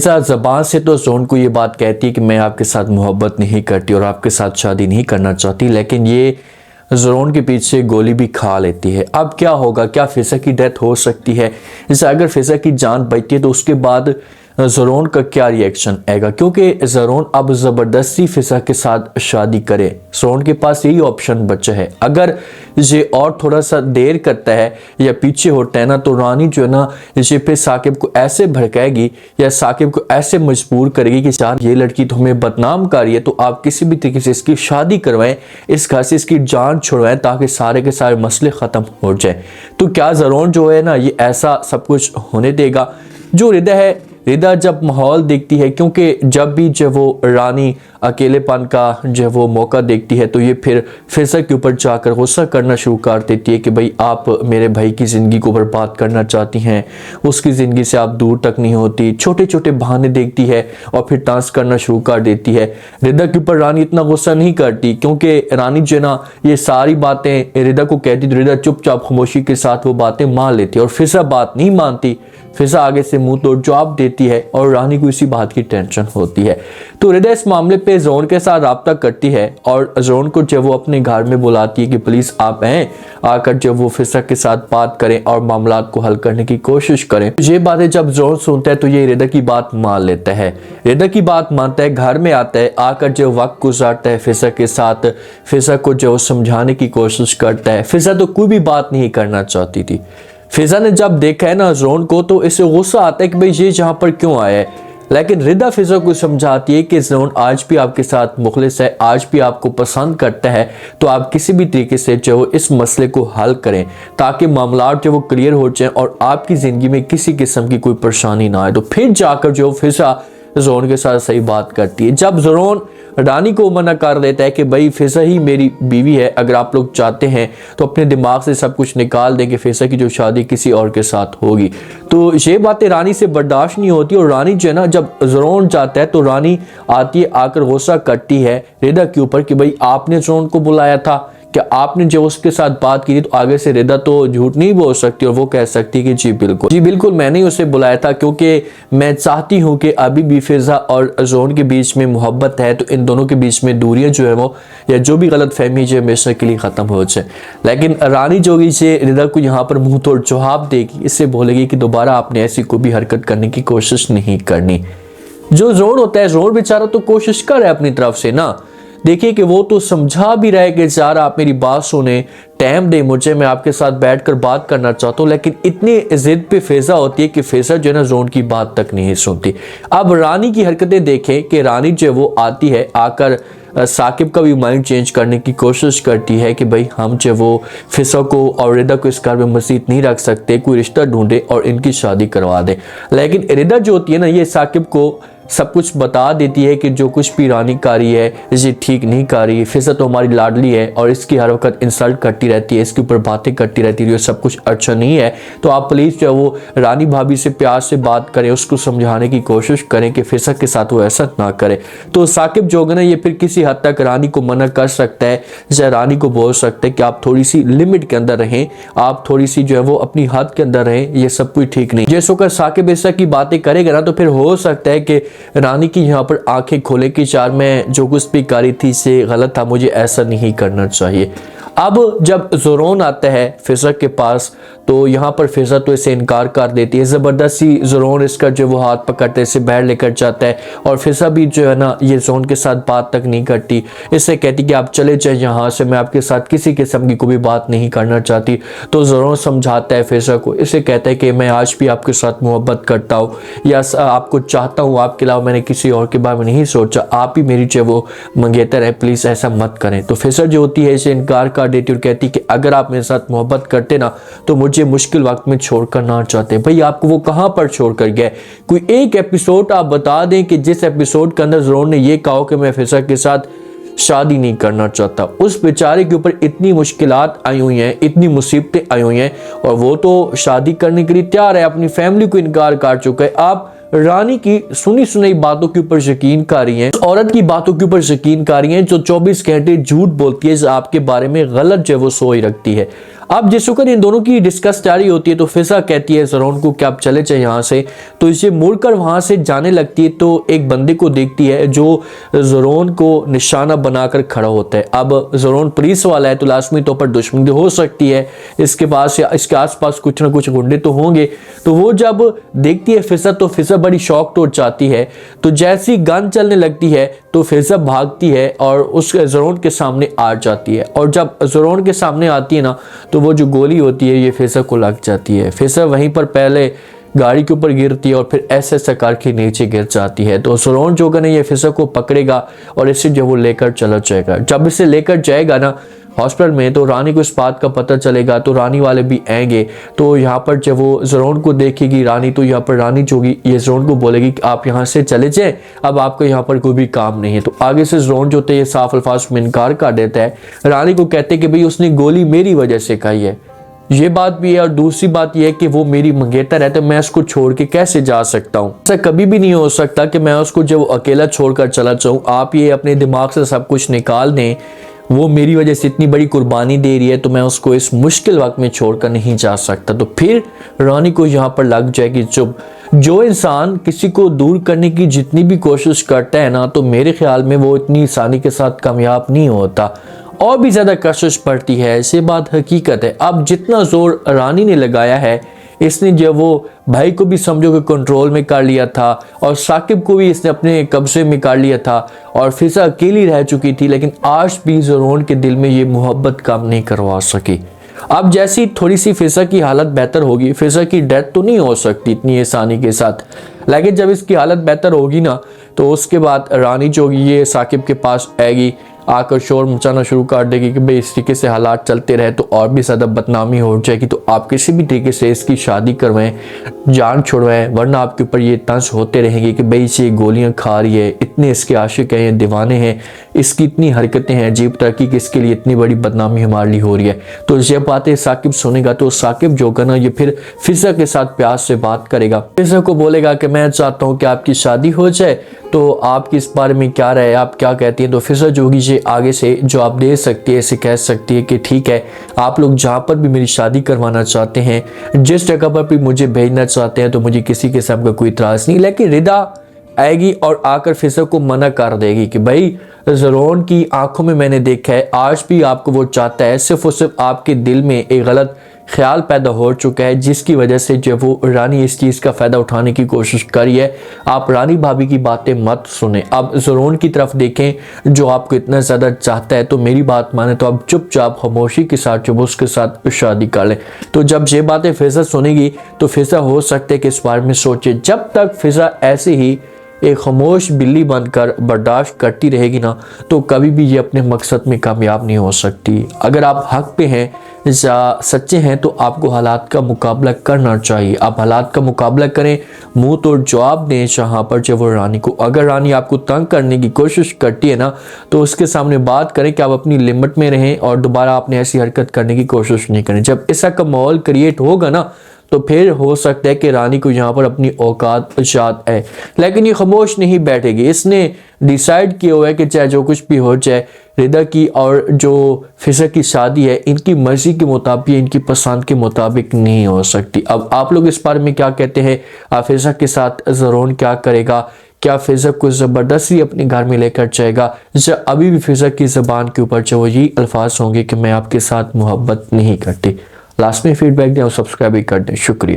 फिजा ज़बान से तो ज़ोन को ये बात कहती है कि मैं आपके साथ मोहब्बत नहीं करती और आपके साथ शादी नहीं करना चाहती, लेकिन ये ज़ोन के पीछे गोली भी खा लेती है। अब क्या होगा, क्या फिजा की डेथ हो सकती है? जैसे अगर फिजा की जान बचती है तो उसके बाद ज़रोन का क्या रिएक्शन आएगा, क्योंकि ज़रोन अब ज़बरदस्ती फिजा के साथ शादी करे। ज़रोन के पास यही ऑप्शन बचा है। अगर ये और थोड़ा सा देर करता है या पीछे होता है ना, तो रानी जो है ना ये फिर साकिब को ऐसे भड़काएगी या साकिब को ऐसे मजबूर करेगी कि यार ये लड़की तो हमें बदनाम कर रही है, तो आप किसी भी तरीके से इसकी शादी करवाएं, इस घर से इसकी जान छुड़वाएं ताकि सारे के सारे मसले ख़त्म हो जाए। तो क्या ज़रोन जो है ना ये ऐसा सब कुछ होने देगा? जो रिदा है, रिदा जब माहौल देखती है, क्योंकि जब भी जब वो रानी अकेलेपन का जब वो मौका देखती है तो ये फिर फिजा के ऊपर जाकर गुस्सा करना शुरू कर देती है कि भाई आप मेरे भाई की ज़िंदगी को बर्बाद करना चाहती हैं, उसकी ज़िंदगी से आप दूर तक नहीं होती। छोटे छोटे बहाने देखती है और फिर टांस करना शुरू कर देती है। रिदा के ऊपर रानी इतना गुस्सा नहीं करती, क्योंकि रानी जो ना ये सारी बातें रिदा को कहती तो रिदा चुपचाप खामोशी के साथ वो बातें मान लेती है और फिजा बात नहीं मानती। फिजा आगे से मुंह तोड़ जवाब देती है और रानी को इसी बात की टेंशन होती है। तो रिदा इस मामले पे ज़ोन के साथ राब्ता करती है और ज़ोन को जब वो अपने घर में बुलाती है कि प्लीज़ आप हैं, आकर जब वो फिजा के साथ बात करें और मामला को हल करने की कोशिश करें। ये बातें जब ज़ोन सुनता है तो ये रिदा की बात मान लेता है। रिदा की बात मानता है, घर में आता है, आकर जो वक्त गुजारता है फिजा के साथ, फिजा को जो समझाने की कोशिश करता है। फिजा तो कोई भी बात नहीं करना चाहती थी। फिजा ने जब देखा है ना ज़ोन को तो इसे गुस्सा आता है कि भाई ये यहाँ पर क्यों आया है, लेकिन रिदा फिजा को समझाती है कि ज़ोन आज भी आपके साथ मुखलिस है, आज भी आपको पसंद करता है, तो आप किसी भी तरीके से जो इस मसले को हल करें ताकि मामला जो वो क्लियर हो जाए और आपकी ज़िंदगी में किसी किस्म की कोई परेशानी ना आए। तो फिर जाकर जो फिजा ज़ोन के साथ सही बात करती है। जब ज़ोन रानी को मना कर देता है कि भाई फिजा ही मेरी बीवी है, अगर आप लोग चाहते हैं तो अपने दिमाग से सब कुछ निकाल दें कि फिजा की जो शादी किसी और के साथ होगी, तो ये बातें रानी से बर्दाश्त नहीं होती और रानी जो है ना जब ज़ोन जाता है तो रानी आती है, आकर गुस्सा करती है रिदा के ऊपर कि भाई आपने ज़ोन को बुलाया था, क्या आपने जो उसके साथ बात की थी? तो आगे से रिदा तो झूठ नहीं बोल सकती और वो कह सकती कि जी बिल्कुल मैंने उसे बुलाया था, क्योंकि मैं चाहती हूँ कि अभी भी फिजा और ज़ोन के बीच में मोहब्बत है, तो इन दोनों के बीच में दूरियां जो है वो या जो भी गलत फहमी जो हमेशा के लिए ख़त्म हो जाए। लेकिन रानी जोगी से रिदा को यहाँ पर मुंह तोड़ जवाब देगी, इससे बोलेगी कि दोबारा आपने ऐसी कोई भी हरकत करने की कोशिश नहीं करनी। जो ज़ोन होता है, ज़ोन बेचारा तो कोशिश कर रहा है अपनी तरफ से ना, देखिए कि वो तो समझा भी रहा है कि यार आप मेरी बात सुने, टाइम दे मुझे, मैं आपके साथ बैठकर बात करना चाहता हूँ, लेकिन इतनी जिद पे फिजा होती है कि फिजा जो है ना ज़ोन की बात तक नहीं सुनती। अब रानी की हरकतें देखें कि रानी जो वो आती है, आकर साकिब का भी माइंड चेंज करने की कोशिश करती है कि भाई हम जो वो फिजा को और रिदा को इस घर में मज़ीद नहीं रख सकते, कोई रिश्ता ढूंढे और इनकी शादी करवा दे। लेकिन रिदा जो होती है ना ये साकिब को सब कुछ बता देती है कि जो कुछ भी रानी कर रही है ये ठीक नहीं कर रही है, फिजा तो हमारी लाडली है और इसकी हर वक्त इंसल्ट करती रहती है, इसके ऊपर बातें करती रहती है, सब कुछ अच्छा नहीं है, तो आप प्लीज़ जो वो रानी भाभी से प्यार से बात करें, उसको समझाने की कोशिश करें कि फिजा के साथ वो ऐसा ना करे। तो साकिब जो है ना ये फिर किसी हद तक रानी को मना कर सकता है, या रानी को बोल सकता है कि आप थोड़ी सी लिमिट के अंदर रहें, आप थोड़ी सी जो है वो अपनी हद के अंदर रहें, ये सब कुछ ठीक नहीं। जैसे अगर साकिब ऐसा की बातें करेगा ना तो फिर हो सकता है कि रानी की यहाँ पर आंखें खोले कि यार मैं जो कुछ भी करी थी से गलत था, मुझे ऐसा नहीं करना चाहिए। अब जब ज़ोन आता है फिजा के पास तो यहाँ पर फिजा तो इसे इनकार कर देती है, ज़बरदस्ती ज़ोन इसका जो वो हाथ पकड़ते इसे बाहर लेकर जाता है और फिजा भी जो है ना ये ज़ोन के साथ बात तक नहीं करती, इससे कहती कि आप चले जाए यहाँ से, मैं आपके साथ किसी किस्म की कोई बात नहीं करना चाहती। तो ज़ोन समझाता है फिजा को, इसे कहता है कि मैं आज भी आपके साथ मोहब्बत करता हूँ या आपको चाहता हूँ, आपके अलावा मैंने किसी और के बारे में नहीं सोचा, आप ही मेरी जो वो मंगेतर है, प्लीज़ ऐसा मत करें। तो फिजा जो होती है इसे इनकार कर देती और कहती कि अगर आप मेरे साथ मोहब्बत करते ना तो मुझे मुश्किल वक्त में छोड़कर ना चाहते। भाई आपको वो कहां पर छोड़कर गए? कोई एक एपिसोड आप बता दें कि जिस एपिसोड के अंदर ज़ोन ने ये कहा कि मैं फिजा के साथ शादी नहीं करना चाहता। उस बेचारे के ऊपर इतनी मुश्किलात आई हुई हैं, इतनी मुसीबतें आई हुई हैं और वो तो शादी करने के लिए तैयार है, अपनी फैमिली को इनकार कर चुका है। आप रानी की सुनी सुनाई बातों के ऊपर यकीन कर रही हैं, औरत की बातों के ऊपर यकीन कर रही हैं जो 24 घंटे झूठ बोलती है, आपके बारे में गलत जो वो सोच रखती है। अब जिस वक्त इन दोनों की डिस्कस जारी होती है तो फिजा कहती है ज़रोन को कि आप चले जाए यहाँ से। तो इसे मुड़कर वहाँ से जाने लगती है तो एक बंदे को देखती है जो ज़रोन को निशाना बनाकर खड़ा होता है। अब ज़रोन पुलिस वाला है तो लाजमी तौर पर दुश्मनी हो सकती है इसके पास या इसके आसपास कुछ ना कुछ गुंडे तो होंगे। तो वो जब देखती है फिजा तो फिजा बड़ी शौक तोड़ जाती है। तो जैसी गन चलने लगती है तो फिजा भागती है और उस ज़रोन के सामने आ जाती है। और जब ज़रोन के सामने आती है ना तो वो जो गोली होती है ये फिजा को लग जाती है। फिजा वहीं पर पहले गाड़ी के ऊपर गिरती है और फिर ऐसे कार के नीचे गिर जाती है। तो ज़रोन जो है ये फिजा को पकड़ेगा और इसे जो वो लेकर चला जाएगा। जब इसे लेकर जाएगा ना हॉस्पिटल में तो रानी को इस बात का पता चलेगा तो रानी वाले भी आएंगे। तो यहाँ पर जब वो ज़रोन को देखेगी रानी तो यहाँ पर रानी जो होगी ये ज़रोन को बोलेगी कि आप यहाँ से चले जाएं, अब आपका यहाँ पर कोई भी काम नहीं है। तो आगे से ज़रोन जो होता है ये साफ अल्फाज में इनकार कर देता है। रानी को कहते हैं कि भाई उसने गोली मेरी वजह से खाई है, ये बात भी है। और दूसरी बात यह है कि वो मेरी मंगेतर है तो मैं उसको छोड़ के कैसे जा सकता हूँ। ऐसा कभी भी नहीं हो सकता कि मैं उसको जब अकेला छोड़कर चला जाऊँ। आप ये अपने दिमाग से सब कुछ निकाल दें, वो मेरी वजह से इतनी बड़ी कुर्बानी दे रही है तो मैं उसको इस मुश्किल वक्त में छोड़कर नहीं जा सकता। तो फिर रानी को यहाँ पर लग जाएगी चुप। जो इंसान किसी को दूर करने की जितनी भी कोशिश करता है ना तो मेरे ख्याल में वो इतनी आसानी के साथ कामयाब नहीं होता और भी ज़्यादा कोशिश पड़ती है। ऐसी बात हकीकत है। अब जितना जोर रानी ने लगाया है इसने जब वो भाई को भी समझो कि कंट्रोल में कर लिया था और साकिब को भी इसने अपने कब्जे में कर लिया था और फिजा अकेली रह चुकी थी, लेकिन आज भी ज़रोन के दिल में ये मोहब्बत काम नहीं करवा सकी। अब जैसी थोड़ी सी फिजा की हालत बेहतर होगी, फिजा की डेथ तो नहीं हो सकती इतनी आसानी के साथ, लेकिन जब इसकी हालत बेहतर होगी ना तो उसके बाद रानी जो होगी ये साकिब के पास आएगी, आकर शोर मचाना शुरू कर देगी कि भाई इस तरीके से हालात चलते रहे तो और भी ज़्यादा बदनामी हो जाएगी। तो आप किसी भी तरीके से इसकी शादी करवाएं, जान छुड़वाएं, वरना आपके ऊपर ये तंज होते रहेंगे कि भाई इसे गोलियां खा रही है, इतने इसके आशिक हैं, ये दीवाने हैं, इसकी इतनी हरकतें हैं अजीब तरह की कि इसके लिए इतनी बड़ी बदनामी हमारे लिए हो रही है। तो जब बातें साकिब सुनेगा तो साकिब जो होगा ना ये फिर फिजा के साथ प्यार से बात करेगा, फिजा को बोलेगा कि मैं चाहता हूँ कि आपकी शादी हो जाए, तो आपकी इस बारे में क्या राय है, आप क्या कहती हैं। तो फिजा जो होगी ये आगे से जो आप दे सकती है इसे कह सकती है कि ठीक है आप लोग जहाँ पर भी मेरी शादी करवाना चाहते हैं, जिस जगह पर भी मुझे भेजना चाहते हैं तो मुझे किसी किस्म का कोई इतराज़ नहीं। लेकिन रिदा आएगी और आकर फिजा को मना कर देगी कि भाई ज़रोन की आंखों में मैंने देखा है आज भी आपको वो चाहता है, सिर्फ और सिर्फ आपके दिल में एक गलत ख्याल पैदा हो चुका है जिसकी वजह से जब वो रानी इस चीज़ का फ़ायदा उठाने की कोशिश करी है। आप रानी भाभी की बातें मत सुने, अब ज़रोन की तरफ देखें जो आपको इतना ज़्यादा चाहता है। तो मेरी बात माने तो आप चुपचाप खामोशी के साथ जब उसके साथ शादी कर लें। तो जब ये बातें फिजा सुनेगी तो फिजा हो सकता है कि इस बारे में सोचे। जब तक फिजा ऐसे ही एक खामोश बिल्ली बनकर बर्दाश्त करती रहेगी ना तो कभी भी ये अपने मकसद में कामयाब नहीं हो सकती। अगर आप हक पे हैं या सच्चे हैं तो आपको हालात का मुकाबला करना चाहिए। आप हालात का मुकाबला करें, मुंह तोड़ जवाब दें जहाँ पर जब वो रानी को, अगर रानी आपको तंग करने की कोशिश करती है ना तो उसके सामने बात करें कि आप अपनी लिमिट में रहें और दोबारा आपने ऐसी हरकत करने की कोशिश नहीं करें। जब ऐसा का माहौल क्रिएट होगा ना तो फिर हो सकता है कि रानी को यहाँ पर अपनी औकात याद आए, लेकिन ये खामोश नहीं बैठेगी। इसने डिसाइड किया हुआ है कि चाहे जो कुछ भी हो जाए रिदा की और जो फिजा की शादी है इनकी मर्जी के मुताबिक, इनकी पसंद के मुताबिक नहीं हो सकती। अब आप लोग इस बारे में क्या कहते हैं? फिजा के साथ ज़रोन क्या करेगा? क्या फिजा को ज़बरदस्ती अपने घर में लेकर जाएगा या अभी भी फिजा की ज़बान के ऊपर जो यही अल्फाज होंगे कि मैं आपके साथ मोहब्बत नहीं करती? लास्ट में फीडबैक दें और सब्सक्राइब भी कर दें। शुक्रिया।